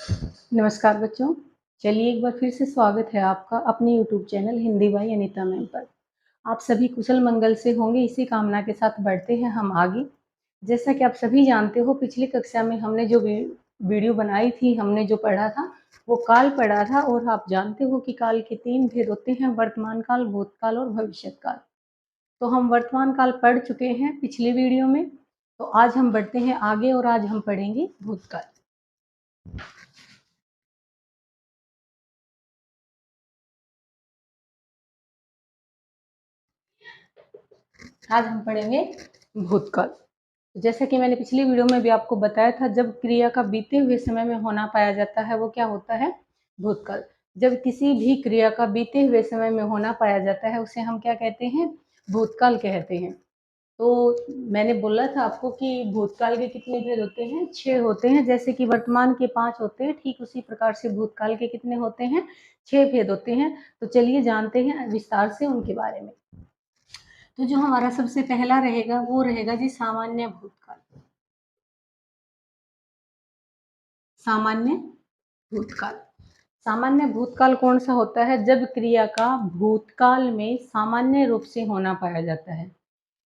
नमस्कार बच्चों। चलिए एक बार फिर से स्वागत है आपका अपने YouTube channel Hindi by Anita ma'am पर। आप सभी कुशल मंगल से होंगे, इसी कामना के साथ बढ़ते हैं हम आगे। जैसा कि आप सभी जानते हो, पिछली कक्षा में हमने जो वीडियो बनाई थी, हमने जो पढ़ा था वो काल पढ़ा था। और आप जानते हो कि काल के 3 भेद होते हैं, वर्तमान काल, भूतकाल और भविष्यत काल। तो हम वर्तमान काल पढ़ चुके हैं पिछले वीडियो में। तो आज हम बढ़ते हैं आगे और आज हम पढ़ेंगे भूतकाल। आज हम पढ़ेंगे भूतकाल। जैसा कि मैंने पिछली वीडियो में भी आपको बताया था, जब क्रिया का बीते हुए समय में होना पाया जाता है वो क्या होता है? भूतकाल। जब किसी भी क्रिया का बीते हुए समय में होना पाया जाता है उसे हम क्या कहते हैं? भूतकाल कहते हैं। तो मैंने बोला था आपको कि भूतकाल के कितने भेद होते हैं? 6 होते हैं। जैसे कि वर्तमान के 5 होते हैं, ठीक उसी प्रकार से भूतकाल के कितने होते हैं? 6 भेद होते हैं। तो चलिए जानते हैं विस्तार से उनके बारे में। तो जो हमारा सबसे पहला रहेगा वो रहेगा जी सामान्य भूतकाल। सामान्य भूतकाल। सामान्य भूतकाल कौन सा होता है? जब क्रिया का भूतकाल में सामान्य रूप से होना पाया जाता है।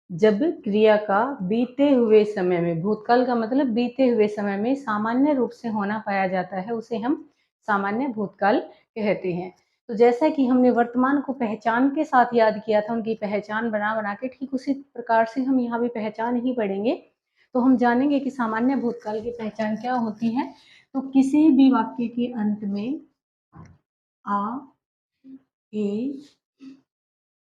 जब क्रिया का बीते हुए समय में, भूतकाल का मतलब बीते हुए समय में सामान्य रूप से होना पाया जाता है, उसे हम सामान्य भूतकाल कहते हैं। तो जैसा कि हमने वर्तमान को पहचान के साथ याद किया था, उनकी पहचान बना बना के, ठीक उसी प्रकार से हम यहाँ भी पहचान ही पढ़ेंगे। तो हम जानेंगे कि सामान्य भूतकाल की पहचान क्या होती है। तो किसी भी वाक्य के अंत में आ, ए,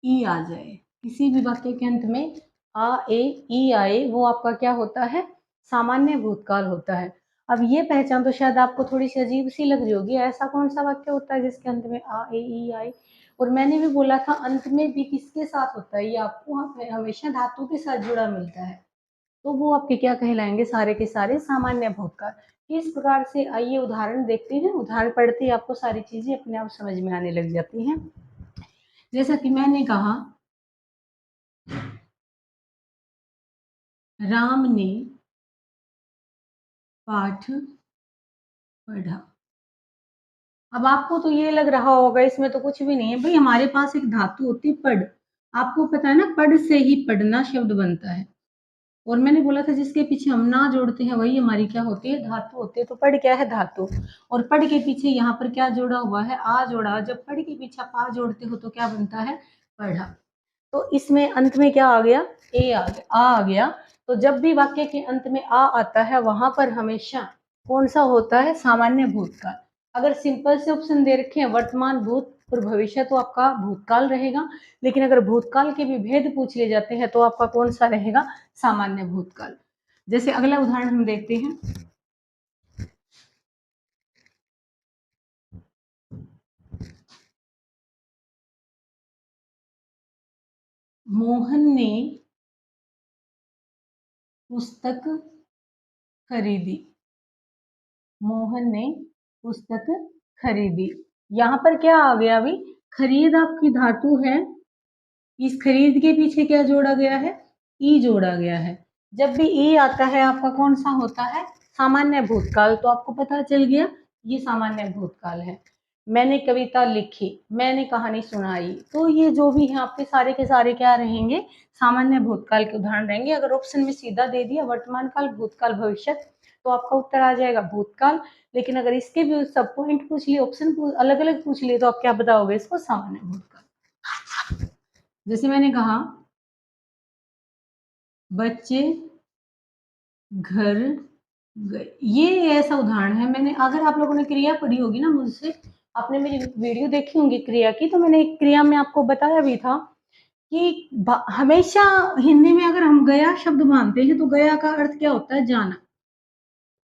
ई आ जाए, किसी भी वाक्य के अंत में आ, ए, ई आए, वो आपका क्या होता है? सामान्य भूतकाल होता है। अब ये पहचान तो शायद आपको थोड़ी सी अजीब सी लग रही होगी, ऐसा कौन सा वाक्य होता है जिसके अंत में आ, ए, ई आए? और मैंने भी बोला था अंत में भी किसके साथ होता है, ये आपको हमेशा धातु के साथ जुड़ा मिलता है। तो वो आपके क्या कहलाएंगे? सारे के सारे सामान्य भूतकाल। किस प्रकार से, आइए उदाहरण देखते हैं। उदाहरण पढ़ते ही आपको सारी चीजें अपने आप समझ में आने लग जाती हैं। जैसा कि मैंने कहा, राम ने पाठ पढ़ा। अब आपको तो ये लग रहा होगा इसमें तो कुछ भी नहीं है भाई, हमारे पास एक धातु होती है पढ़। आपको पता है ना, पढ़ से ही पढ़ना शब्द बनता है। और मैंने बोला था जिसके पीछे हम ना जोड़ते हैं वही हमारी क्या होती है? धातु होती है। तो पढ़ क्या है? धातु। और पढ़ के पीछे यहाँ पर क्या जोड़ा हुआ है? आ जोड़ा। जब पढ़ के पीछे आप आ जोड़ते हो तो क्या बनता है? पढ़ा। तो इसमें अंत में क्या आ गया? ए आ गया, आ आ गया। तो जब भी वाक्य के अंत में आ आता है वहां पर हमेशा कौन सा होता है? सामान्य भूतकाल। अगर सिंपल से ऑप्शन दे रखे हैं वर्तमान, भूत और भविष्य, तो आपका भूतकाल रहेगा। लेकिन अगर भूतकाल के भी भेद पूछ लिए जाते हैं तो आपका कौन सा रहेगा? सामान्य भूतकाल। जैसे अगला उदाहरण हम देखते हैं। मोहन ने पुस्तक खरीदी। मोहन ने पुस्तक खरीदी। यहाँ पर क्या आ गया अभी? खरीद आपकी धातु है। इस खरीद के पीछे क्या जोड़ा गया है? ई जोड़ा गया है। जब भी ई आता है आपका कौन सा होता है? सामान्य भूतकाल। तो आपको पता चल गया ये सामान्य भूतकाल है। मैंने कविता लिखी, मैंने कहानी सुनाई, तो ये जो भी है आपके सारे के सारे क्या रहेंगे? सामान्य भूतकाल के उदाहरण रहेंगे। अगर ऑप्शन में सीधा दे दिया वर्तमान काल, भूतकाल, भविष्य, तो आपका उत्तर आ जाएगा भूतकाल। लेकिन अगर इसके भी सब पॉइंट पूछ लिए, ऑप्शन अलग अलग पूछ लिए, तो आप क्या बताओगे इसको? सामान्य भूतकाल। जैसे मैंने कहा बच्चे घर गए, ये ऐसा उदाहरण है। मैंने, अगर आप लोगों ने क्रिया पढ़ी होगी ना मुझसे, आपने मेरी वीडियो देखी होंगी क्रिया की, तो मैंने एक क्रिया में आपको बताया भी था कि हमेशा हिंदी में अगर हम गया शब्द मानते हैं तो गया का अर्थ क्या होता है? जाना।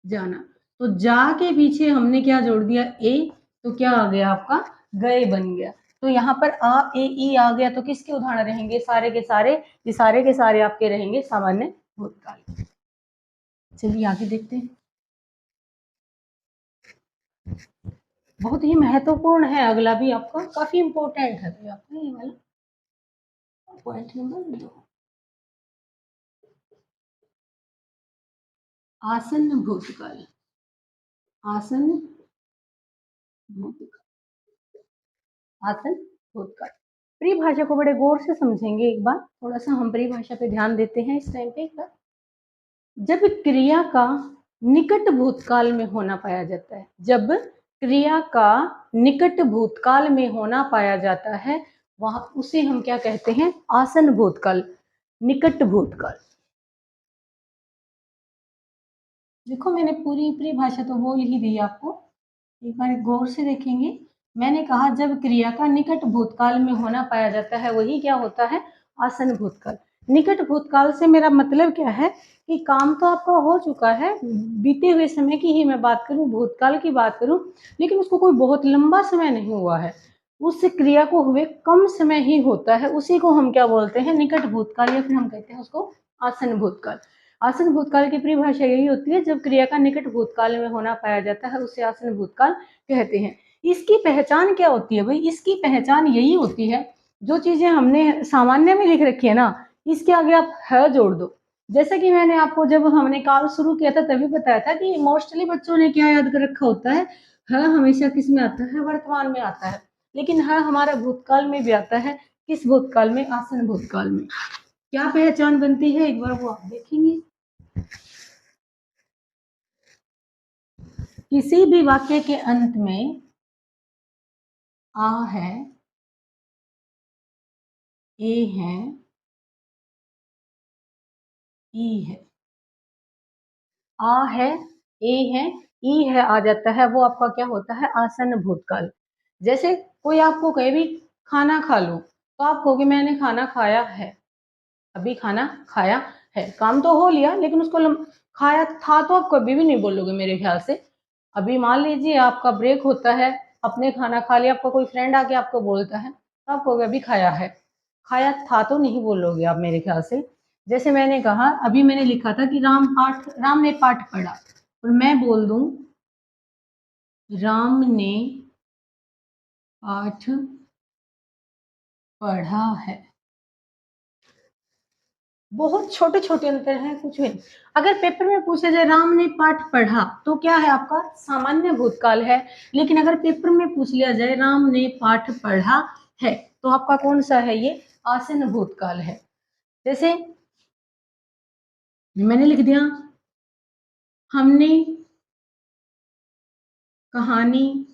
जाना। तो जा के पीछे हमने क्या जोड़ दिया? ए। तो क्या आ गया आपका? गए बन गया। तो यहाँ पर आ, ए, ई आ गया। तो किसके उदाहरण रहेंगे? सारे के सारे, ये सारे के सारे आपके रहेंगे सामान्य भूतकाल। चलिए आगे देखते हैं। बहुत ही महत्वपूर्ण है अगला भी आपका, काफी इंपॉर्टेंट है तो आपका ये वाला पॉइंट नंबर 2। आसन्न भूतकाल। आसन्न भूतकाल, आसन भूतकाल। परिभाषा को बड़े गौर से समझेंगे एक बार, थोड़ा सा हम परिभाषा पे ध्यान देते हैं इस टाइम पे एक बार। जब क्रिया का निकट भूतकाल में होना पाया जाता है, जब क्रिया का निकट भूतकाल में होना पाया जाता है, वहां उसे हम क्या कहते हैं? आसन भूतकाल, निकट भूतकाल। देखो मैंने पूरी परिभाषा तो बोल ही दी आपको, एक बार गौर से देखेंगे। मैंने कहा जब क्रिया का निकट भूतकाल में होना पाया जाता है वही क्या होता है? आसन भूतकाल। निकट भूतकाल से मेरा मतलब क्या है कि काम तो आपका हो चुका है, बीते हुए समय की ही मैं बात करूं, भूतकाल की बात करूं, लेकिन उसको कोई बहुत लंबा समय नहीं हुआ है, उस क्रिया को हुए कम समय ही होता है, उसी को हम क्या बोलते हैं? निकट भूतकाल, या फिर हम कहते हैं उसको आसन भूतकाल। आसन भूतकाल की परिभाषा यही होती है, जब क्रिया का निकट भूतकाल में होना पाया जाता है उसे आसन भूतकाल कहते हैं। इसकी पहचान क्या होती है भाई? इसकी पहचान यही होती है, जो चीजें हमने सामान्य में लिख रखी है ना, इसके आगे आप है जोड़ दो। जैसे कि मैंने आपको जब हमने काल शुरू किया था तभी बताया था कि मोस्टली बच्चों ने क्या याद कर रखा होता है हमेशा किस में आता है? वर्तमान में आता है, लेकिन है हमारा भूतकाल में भी आता है। किस भूतकाल में? आसन भूतकाल में। क्या पहचान बनती है एक बार वो आप देखेंगे। किसी भी वाक्य के अंत में आ है, ए है, ई है, आ है, ए है, ई है आ जाता है, वो आपका क्या होता है? आसन भूतकाल। जैसे कोई आपको कहे भी खाना खा लो, तो आप कहोगे मैंने खाना खाया है, अभी खाना खाया है, काम तो हो लिया लेकिन उसको खाया था तो आप कभी भी नहीं बोलोगे मेरे ख्याल से। अभी मान लीजिए आपका ब्रेक होता है, आपने खाना खा लिया, आपका कोई फ्रेंड आके आपको बोलता है, तो आप कहोगे अभी खाया है, खाया था तो नहीं बोलोगे आप मेरे ख्याल से। जैसे मैंने कहा, अभी मैंने लिखा था कि राम ने पाठ पढ़ा, और मैं बोल दूं राम ने पाठ पढ़ा है। बहुत छोटे छोटे अंतर हैं, कुछ भी नहीं। अगर पेपर में पूछा जाए राम ने पाठ पढ़ा, तो क्या है आपका? सामान्य भूतकाल है। लेकिन अगर पेपर में पूछ लिया जाए राम ने पाठ पढ़ा है, तो आपका कौन सा है? ये आसन भूतकाल है। जैसे मैंने लिख दिया हमने कहानी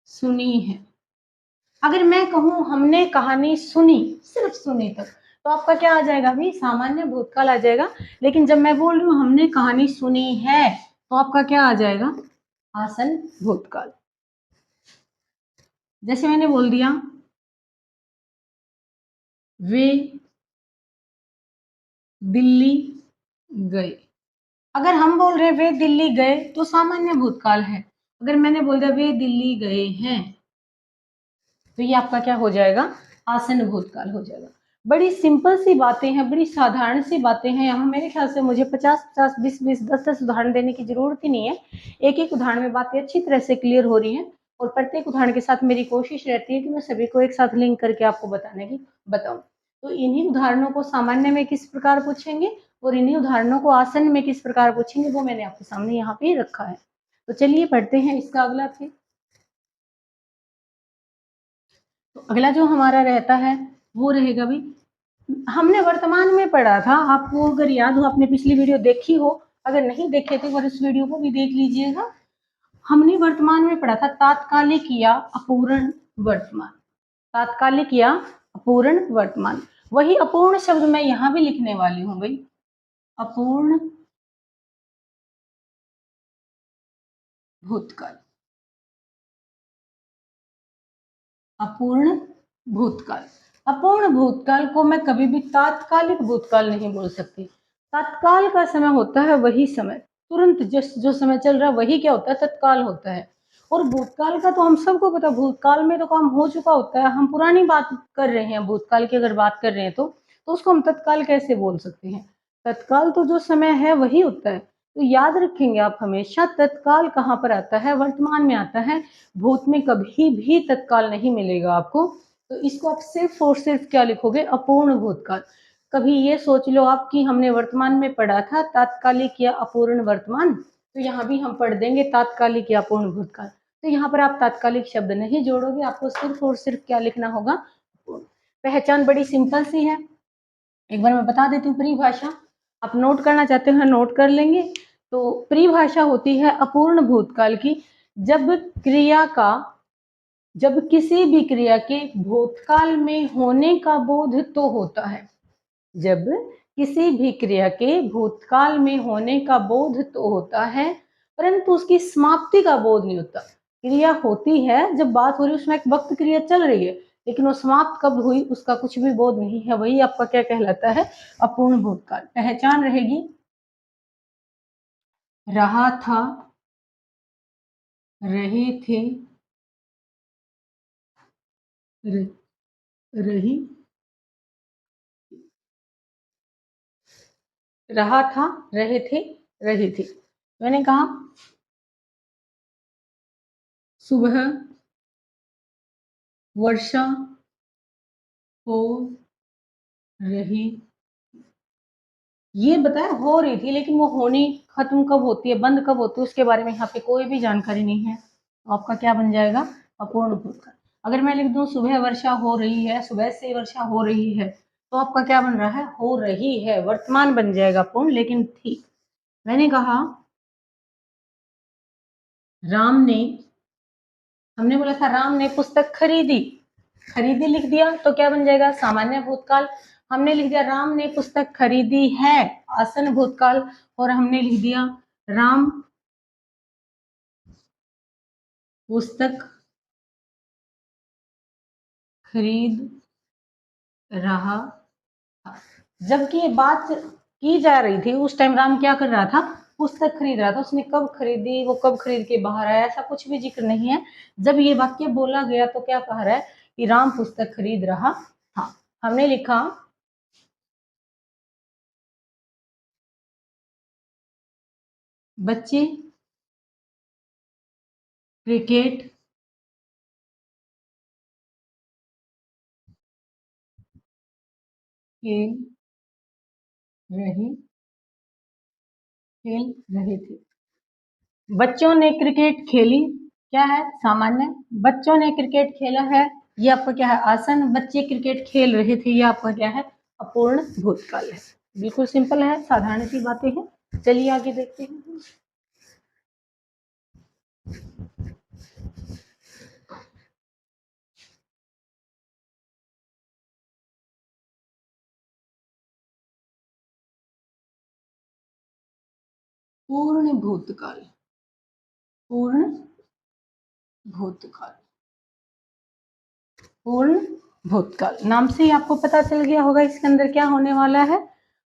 सुनी है। अगर मैं कहूं हमने कहानी सुनी, सिर्फ सुनी तक, तो आपका क्या आ जाएगा? भी सामान्य भूतकाल आ जाएगा। लेकिन जब मैं बोल रही हूँ हमने कहानी सुनी है, तो आपका क्या आ जाएगा? आसन भूतकाल। जैसे मैंने बोल दिया वे दिल्ली गए। अगर हम बोल रहे वे दिल्ली गए तो सामान्य भूतकाल है। अगर मैंने बोल दिया वे दिल्ली गए हैं, तो ये आपका क्या हो जाएगा? आसन भूतकाल हो जाएगा। बड़ी सिंपल सी बातें हैं, बड़ी साधारण सी बातें हैं। यहाँ मेरे ख्याल से मुझे 50-50, 20-20, 10-10 उदाहरण देने की जरूरत ही नहीं है। एक एक उदाहरण में बातें अच्छी तरह से क्लियर हो रही हैं, और प्रत्येक उदाहरण के साथ मेरी कोशिश रहती है कि मैं सभी को एक साथ लिंक करके आपको बताने की बताऊं। तो इन्हीं उदाहरणों को सामान्य में किस प्रकार पूछेंगे, और इन्हीं उदाहरणों को आसन में किस प्रकार पूछेंगे, वो मैंने आपके सामने यहाँ पे रखा है। तो चलिए पढ़ते हैं इसका अगला फिर। तो अगला जो हमारा रहता है वो रहेगा भी, हमने वर्तमान में पढ़ा था, आपको अगर याद हो, आपने पिछली वीडियो देखी हो, अगर नहीं देखे थे और इस वीडियो को भी देख लीजिएगा। हमने वर्तमान में पढ़ा था तात्कालिक या अपूर्ण वर्तमान, तात्कालिक या अपूर्ण वर्तमान। वही अपूर्ण शब्द मैं यहाँ भी लिखने वाली हूँ भाई, अपूर्ण भूतकाल, अपूर्ण भूतकाल। अपूर्ण भूतकाल को मैं कभी भी तात्कालिक भूतकाल नहीं बोल सकती। तत्काल का समय होता है वही समय, तुरंत जो समय चल रहा है वही क्या होता है? तत्काल होता है। और भूतकाल का तो हम सबको पता, भूतकाल में तो काम हो चुका होता है, हम पुरानी बात कर रहे हैं, भूतकाल की अगर बात कर रहे हैं तो उसको हम तत्काल कैसे बोल सकते हैं? तत्काल तो जो समय है वही होता है। तो याद रखेंगे आप हमेशा, तत्काल कहाँ पर आता है? वर्तमान में आता है। भूत में कभी भी तत्काल नहीं मिलेगा आपको। तो इसको आप सिर्फ और सिर्फ क्या लिखोगे? अपूर्ण भूतकाल। कभी ये सोच लो आप कि हमने वर्तमान में पढ़ा था तात्कालिक या अपूर्ण वर्तमान, तो यहाँ भी हम पढ़ देंगे तात्कालिक या पूर्ण भूतकाल। तो यहाँ पर आप तात्कालिक शब्द नहीं जोड़ोगे, आपको सिर्फ और सिर्फ क्या लिखना होगा, पहचान बड़ी सिंपल सी है। एक बार मैं बता देती हूँ परिभाषा, आप नोट करना चाहते हो नोट कर लेंगे। तो परिभाषा होती है अपूर्ण भूतकाल की, जब किसी भी क्रिया के भूतकाल में होने का बोध तो होता है, जब किसी भी क्रिया के भूतकाल में होने का बोध तो होता है, परंतु उसकी समाप्ति का बोध नहीं होता। क्रिया होती है, जब बात हो रही है उसमें एक वक्त क्रिया चल रही है, लेकिन वो समाप्त कब हुई उसका कुछ भी बोध नहीं है, वही आपका क्या कहलाता है, अपूर्ण भूतकाल। पहचान रहेगी रहा था, रहे थे, रही, रहा था, रहे थे, रही थी। मैंने कहा सुबह वर्षा हो रही, ये बताया हो रही थी, लेकिन वो होनी खत्म कब होती है, बंद कब होती है, उसके बारे में यहाँ पे कोई भी जानकारी नहीं है। तो आपका क्या बन जाएगा, अपूर्ण भूतकाल। अगर मैं लिख दूं सुबह वर्षा हो रही है, सुबह से वर्षा हो रही है, तो आपका क्या बन रहा है, हो रही है, वर्तमान बन जाएगा पूर्ण, लेकिन थी। मैंने कहा राम ने, हमने बोला था राम ने पुस्तक खरीदी, खरीदी लिख दिया तो क्या बन जाएगा, सामान्य भूतकाल। हमने लिख दिया राम ने पुस्तक खरीदी है, आसन भूतकाल। और हमने लिख दिया राम पुस्तक खरीद रहा था। जबकि ये बात की जा रही थी उस टाइम राम क्या कर रहा था, पुस्तक खरीद रहा था। उसने कब खरीदी, वो कब खरीद के बाहर आया, ऐसा कुछ भी जिक्र नहीं है। जब ये वाक्य बोला गया तो क्या कह रहा है कि राम पुस्तक खरीद रहा था। हमने लिखा बच्चे क्रिकेट खेल रहे खेल रहे थे। बच्चों ने क्रिकेट खेली, क्या है, सामान्य। बच्चों ने क्रिकेट खेला है, ये आपका क्या है, आसन। बच्चे क्रिकेट खेल रहे थे, ये आपका क्या है, अपूर्ण भूतकाल है। बिल्कुल सिंपल है, साधारण सी बातें हैं। चलिए आगे देखते हैं। पूर्ण भूतकाल, पूर्ण भूतकाल, पूर्ण भूतकाल नाम से ही आपको पता चल गया होगा इसके अंदर क्या होने वाला है,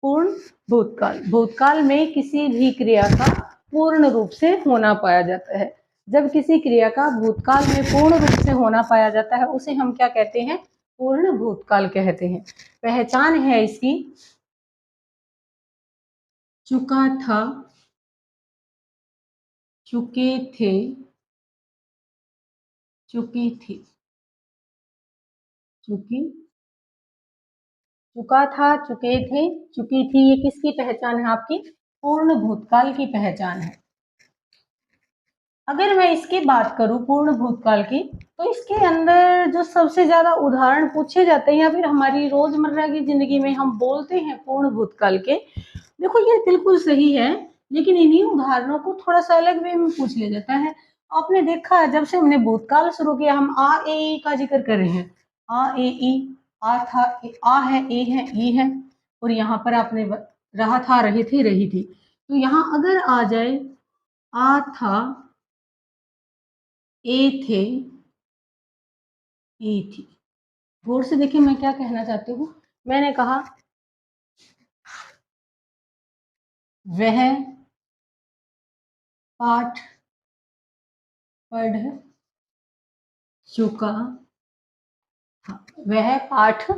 पूर्ण भूतकाल। भूतकाल में किसी भी क्रिया का पूर्ण रूप से होना पाया जाता है। जब किसी क्रिया का भूतकाल में पूर्ण रूप से होना पाया जाता है उसे हम क्या कहते हैं, पूर्ण भूतकाल कहते हैं। पहचान है इसकी चुका था, चुके थे, चुकी थी, चुकी, चुका था, चुके थे, चुकी थी, ये किसकी पहचान है, आपकी पूर्ण भूतकाल की पहचान है। अगर मैं इसकी बात करूं पूर्ण भूतकाल की, तो इसके अंदर जो सबसे ज्यादा उदाहरण पूछे जाते हैं या फिर हमारी रोजमर्रा की जिंदगी में हम बोलते हैं पूर्ण भूतकाल के, देखो ये बिल्कुल सही है, लेकिन इन्हीं उदाहरणों को थोड़ा सा अलग वे में पूछ लिया जाता है। आपने देखा है जब से हमने भूतकाल शुरू किया, हम आ ए ई का जिक्र कर रहे हैं, आ ए ई, आ था, आ है, ए है, ई है, और यहाँ पर आपने रहा था, रहे थे, रही थी। तो यहाँ अगर आ जाए आ था, ए थे, ई थी। गौर से देखिए मैं क्या कहना चाहती हूँ। मैंने कहा वह पाठ पढ़ चुका था, वह पाठ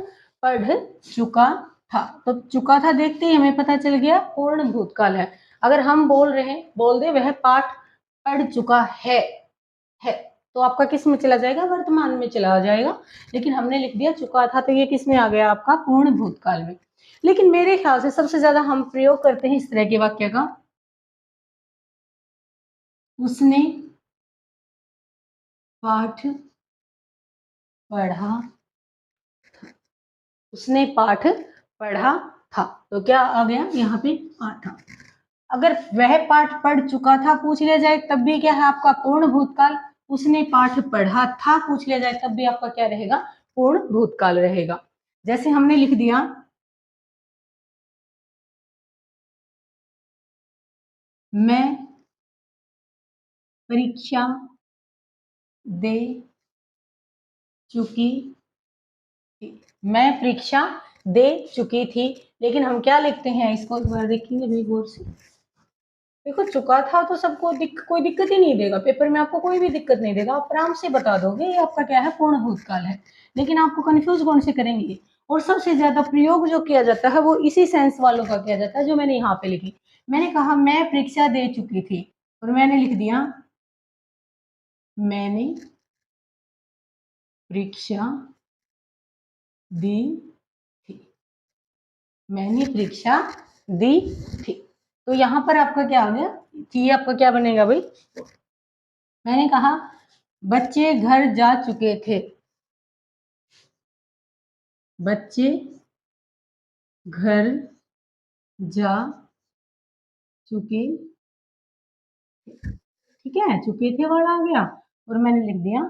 पढ़ चुका था। तो चुका था देखते ही हमें पता चल गया पूर्ण भूतकाल है। अगर हम बोल रहे हैं, बोल दे वह पाठ पढ़ चुका है, तो आपका किस में चला जाएगा, वर्तमान में चला जाएगा। लेकिन हमने लिख दिया चुका था, तो ये किस में आ गया, आपका पूर्ण भूतकाल में। लेकिन मेरे ख्याल से सबसे ज्यादा हम प्रयोग करते हैं इस तरह के वाक्य का, उसने पाठ पढ़ा, उसने पाठ पढ़ा था। तो क्या आ गया यहाँ पे? आ था। अगर वह पाठ पढ़ चुका था पूछ लिया जाए तब भी क्या है आपका? पूर्ण भूतकाल। उसने पाठ पढ़ा था पूछ लिया जाए तब भी आपका क्या रहेगा? पूर्ण भूतकाल रहेगा। जैसे हमने लिख दिया मैं परीक्षा दे चुकी थी। मैं परीक्षा दे चुकी थी। लेकिन हम क्या लिखते हैं इसको? एक बार देखेंगे भी गौर से। देखो चुका था तो सबको कोई दिक्कत ही नहीं देगा, पेपर में आपको कोई भी दिक्कत नहीं देगा, आप आराम से बता दोगे ये आपका क्या है? पूर्ण भूतकाल है। लेकिन आपको कंफ्यूज कौन से करेंगे? और सबसे ज्यादा प्रयोग जो किया जाता है वो इसी सेंस वालों का किया जाता है जो मैंने यहाँ पे लिखी। मैंने कहा मैं परीक्षा दे चुकी थी और मैंने लिख दिया मैंने परीक्षा दी थी। मैंने परीक्षा दी थी। तो यहाँ पर आपका क्या आ गया? थी आपका क्या बनेगा भाई? मैंने कहा बच्चे घर जा चुके थे। बच्चे घर जा चुके, ठीक है, चुके थे वर्ड आ गया और मैंने लिख दिया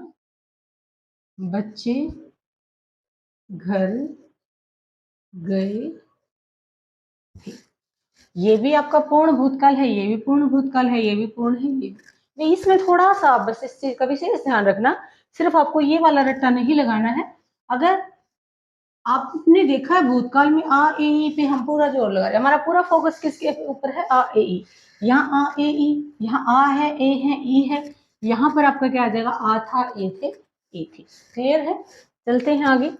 बच्चे घर गए थे। ये भी आपका पूर्ण भूतकाल है, ये भी पूर्ण भूतकाल है, ये भी पूर्ण है, ये भी। इसमें थोड़ा सा आप बस इस चीज का विशेष ध्यान रखना, सिर्फ आपको ये वाला रट्टा नहीं लगाना है। अगर आपने देखा है भूतकाल में आ ए ई पे हम पूरा जोर लगा रहे हैं, हमारा पूरा फोकस किसके ऊपर है? आ ए ई। यहाँ आ ए ई, यहाँ आ है, ए है, ई है। यहाँ पर आपका क्या आ जाएगा? आ था, ए थे, ए थी। क्लियर है? चलते हैं आगे।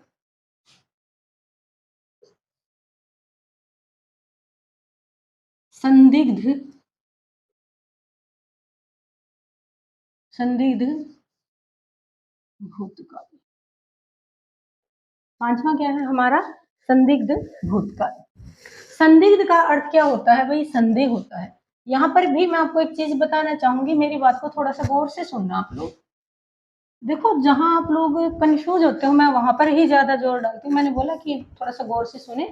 संदिग्ध, संदिग्ध भूतकाल। पांचवा क्या है हमारा? संदिग्ध भूतकाल। संदिग्ध का अर्थ क्या होता है भाई? संदेह होता है। यहाँ पर भी मैं आपको एक चीज बताना चाहूंगी, मेरी बात को थोड़ा सा गौर से सुनना आप लोग। देखो जहां आप लोग कंफ्यूज होते हो मैं वहां पर ही ज्यादा जोर डालती हूँ। मैंने बोला कि थोड़ा सा गौर से सुने,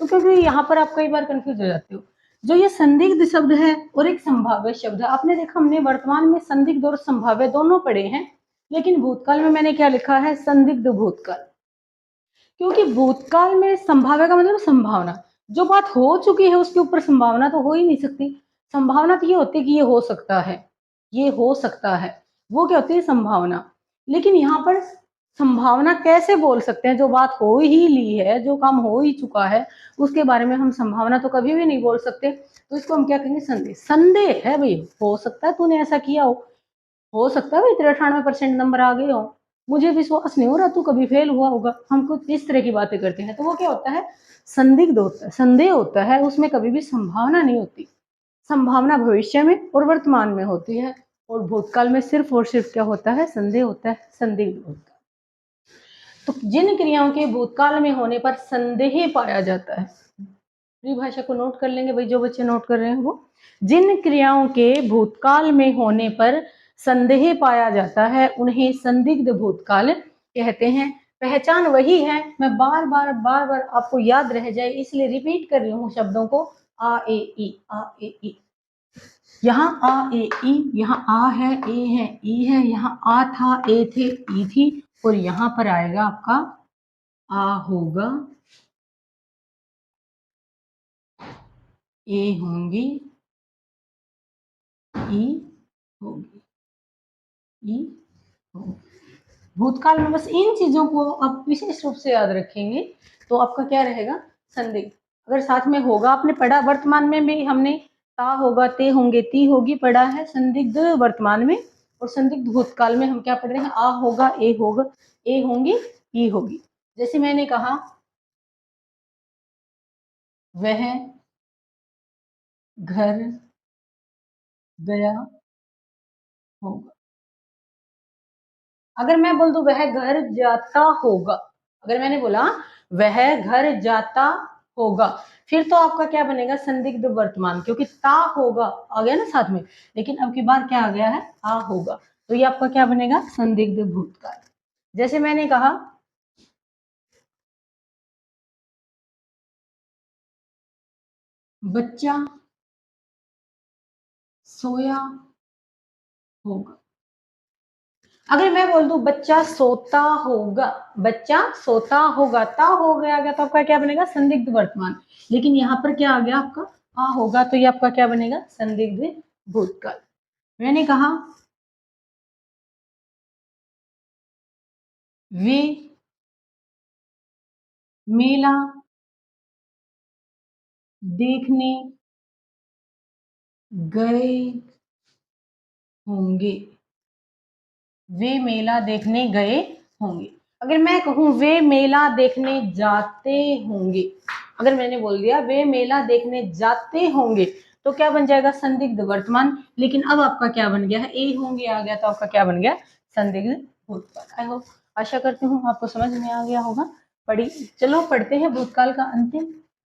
तो क्योंकि यहाँ पर आप कई बार कंफ्यूज हो जाते हो। जो ये संदिग्ध शब्द है और एक संभाव्य शब्द है, आपने देखा हमने वर्तमान में संदिग्ध और संभाव्य दोनों पढ़े हैं, लेकिन भूतकाल में मैंने क्या लिखा है? संदिग्ध भूतकाल। क्योंकि भूतकाल में संभाव्य का मतलब संभावना, जो बात हो चुकी है उसके ऊपर संभावना तो हो ही नहीं सकती। संभावना तो ये होती है कि ये हो सकता है, ये हो सकता है, वो क्या होती है? संभावना। लेकिन यहाँ पर संभावना कैसे बोल सकते हैं? जो बात हो ही ली है, जो काम हो ही चुका है, उसके बारे में हम संभावना तो कभी भी नहीं बोल सकते। तो इसको हम क्या कहेंगे? संदेह। संदेह है भाई, हो सकता है तूने ऐसा किया हो सकता है भाई तेरे 98% नंबर आ गए हो, मुझे विश्वास नहीं हो रहा तू कभी फेल हुआ होगा। हम कुछ इस तरह की बातें करते हैं, तो वो क्या होता है? संदिग्ध होता है, संदेह होता है, उसमें कभी भी संभावना नहीं होती। संभावना भविष्य में और वर्तमान में होती है, और भूतकाल में सिर्फ और सिर्फ क्या होता है? संदेह होता है, संदिग्ध होता है। तो जिन क्रियाओं के भूतकाल में होने पर संदेह पाया जाता है, परिभाषा को नोट कर लेंगे भाई जो बच्चे नोट कर रहे हैं वो। जिन क्रियाओं के भूतकाल में होने पर संदेह पाया जाता है उन्हें संदिग्ध भूतकाल कहते हैं। पहचान वही है, मैं बार बार आपको याद रह जाए इसलिए रिपीट कर रही हूँ शब्दों को। आ ए ई, आ ए ई। यहाँ आ ए ई, यहाँ आ है, ए है, ई है, यहाँ आ था, ए थे, ई थी, और यहाँ पर आएगा आपका आ होगा, ए होंगी, ई होगी, ई होगी। भूतकाल में बस इन चीजों को आप विशेष रूप से याद रखेंगे तो आपका क्या रहेगा? संदिग्ध। अगर साथ में होगा आपने पढ़ा, वर्तमान में भी हमने ता होगा, ते होंगे, ती होगी पढ़ा है संदिग्ध वर्तमान में, और संदिग्ध भूतकाल में हम क्या पढ़ रहे हैं? आ होगा, ए होगा, ए होंगी, ई होगी। जैसे मैंने कहा वह घर गया होगा। अगर मैं बोल दूं वह घर जाता होगा, अगर मैंने बोला वह घर जाता होगा, फिर तो आपका क्या बनेगा, संदिग्ध वर्तमान, क्योंकि ता होगा आ गया ना साथ में, लेकिन अब की बार क्या आ गया है, आ होगा, तो ये आपका क्या बनेगा, संदिग्ध भूतकाल। जैसे मैंने कहा बच्चा सोया होगा। अगर मैं बोल दूं बच्चा सोता होगा, बच्चा सोता होगा, ता हो गया तो आपका क्या बनेगा, संदिग्ध वर्तमान, लेकिन यहाँ पर क्या आ गया आपका, आ होगा, तो ये आपका क्या बनेगा, संदिग्ध भूतकाल। मैंने कहा वे मेला देखने गए होंगे, वे मेला देखने गए होंगे। अगर मैं कहूं वे मेला देखने जाते होंगे, अगर मैंने बोल दिया वे मेला देखने जाते होंगे, तो क्या बन जाएगा, संदिग्ध वर्तमान, लेकिन अब आपका क्या बन गया है, ए होंगे आ गया, तो आपका क्या बन गया, संदिग्ध भूतकाल। आई होप, आशा करती हूँ आपको समझ में आ गया होगा। पढ़ी, चलो पढ़ते हैं भूतकाल का अंतिम,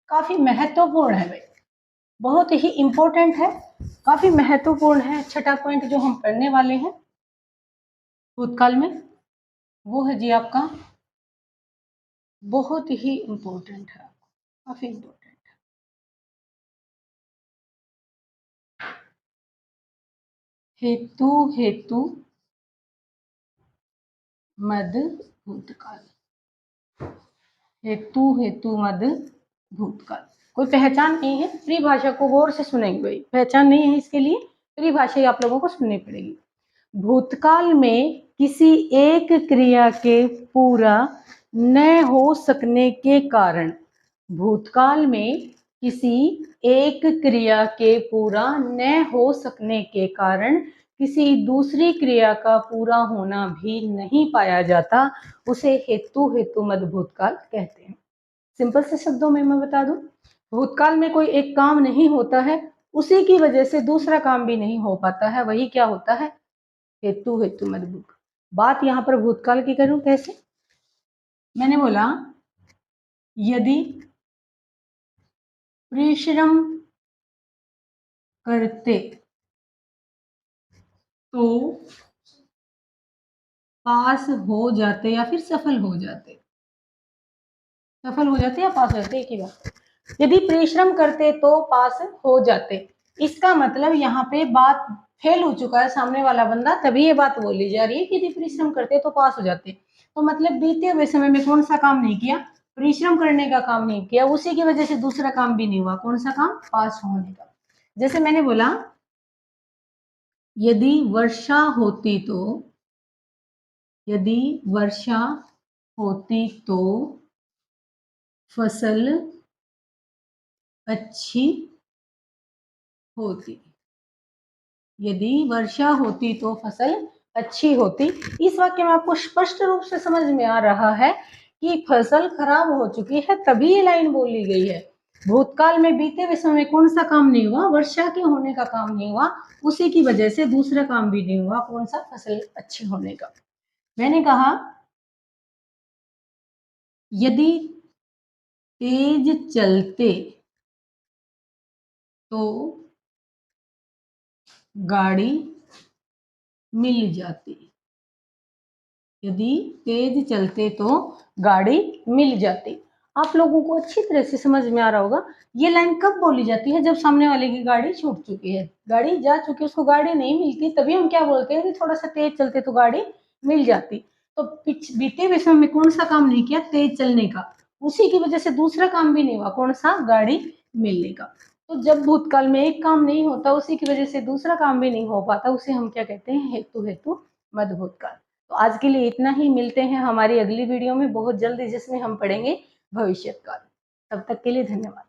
काफी महत्वपूर्ण है भाई, बहुत ही इंपॉर्टेंट है, काफी महत्वपूर्ण है, छठा पॉइंट जो हम पढ़ने वाले हैं भूतकाल में, वो है जी आपका, बहुत ही इंपॉर्टेंट है, काफी इंपॉर्टेंट है। हेतु हेतु मद भूतकाल, हेतु हेतु मद भूतकाल, कोई पहचान नहीं है, परिभाषा को गौर से सुनेंगे भाई, पहचान नहीं है इसके लिए, परिभाषा आप लोगों को सुननी पड़ेगी। भूतकाल में किसी एक क्रिया के पूरा न हो सकने के कारण, भूतकाल में किसी एक क्रिया के पूरा न हो सकने के कारण किसी दूसरी क्रिया का पूरा होना भी नहीं पाया जाता, उसे हेतु हेतुमद भूतकाल कहते हैं। सिंपल से शब्दों में मैं बता दूं, भूतकाल में कोई एक काम नहीं होता है, उसी की वजह से दूसरा काम भी नहीं हो पाता है, वही क्या होता है, हेतु हेतु मद भूतकाल। बात यहां पर भूतकाल की करूं कैसे, मैंने बोला यदि परिश्रम करते तो पास हो जाते या फिर सफल हो जाते, सफल हो जाते या पास हो जाते, एक ही बात, यदि परिश्रम करते तो पास हो जाते, इसका मतलब यहाँ पे बात फेल हो चुका है सामने वाला बंदा, तभी ये बात बोली जा रही है कि यदि परिश्रम करते तो पास हो जाते, तो मतलब बीते हुए समय में कौन सा काम नहीं किया, परिश्रम करने का काम नहीं किया, उसी की वजह से दूसरा काम भी नहीं हुआ, कौन सा काम, पास होने का। जैसे मैंने बोला यदि वर्षा होती तो, यदि वर्षा होती तो फसल अच्छी होती, यदि वर्षा होती तो फसल अच्छी होती। इस वाक्य में आपको स्पष्ट रूप से समझ में आ रहा है कि फसल खराब हो चुकी है, तभी ये लाइन बोली गई है। भूतकाल में बीते हुए समय में कौन सा काम नहीं हुआ, वर्षा के होने का काम नहीं हुआ, उसी की वजह से दूसरा काम भी नहीं हुआ, कौन सा, फसल अच्छी होने का। मैंने कहा यदि तेज चलते तो गाड़ी मिल जाती, यदि तेज चलते तो गाड़ी मिल जाती। आप लोगों को अच्छी तरह से समझ में आ रहा होगा, ये लाइन कब बोली जाती है, जब सामने वाले की गाड़ी छूट चुकी है, गाड़ी जा चुकी है, उसको गाड़ी नहीं मिलती, तभी हम क्या बोलते हैं कि थोड़ा सा तेज चलते तो गाड़ी मिल जाती। तो बीते हुए समय में कौन सा काम नहीं किया, तेज चलने का, उसी की वजह से दूसरा काम भी नहीं हुआ, कौन सा, गाड़ी मिलने का। तो जब भूतकाल में एक काम नहीं होता, उसी की वजह से दूसरा काम भी नहीं हो पाता, उसे हम क्या कहते हैं, हेतु हेतु मद भूतकाल। तो आज के लिए इतना ही, मिलते हैं हमारी अगली वीडियो में बहुत जल्दी, जिसमें हम पढ़ेंगे भविष्यकाल। तब तक के लिए धन्यवाद।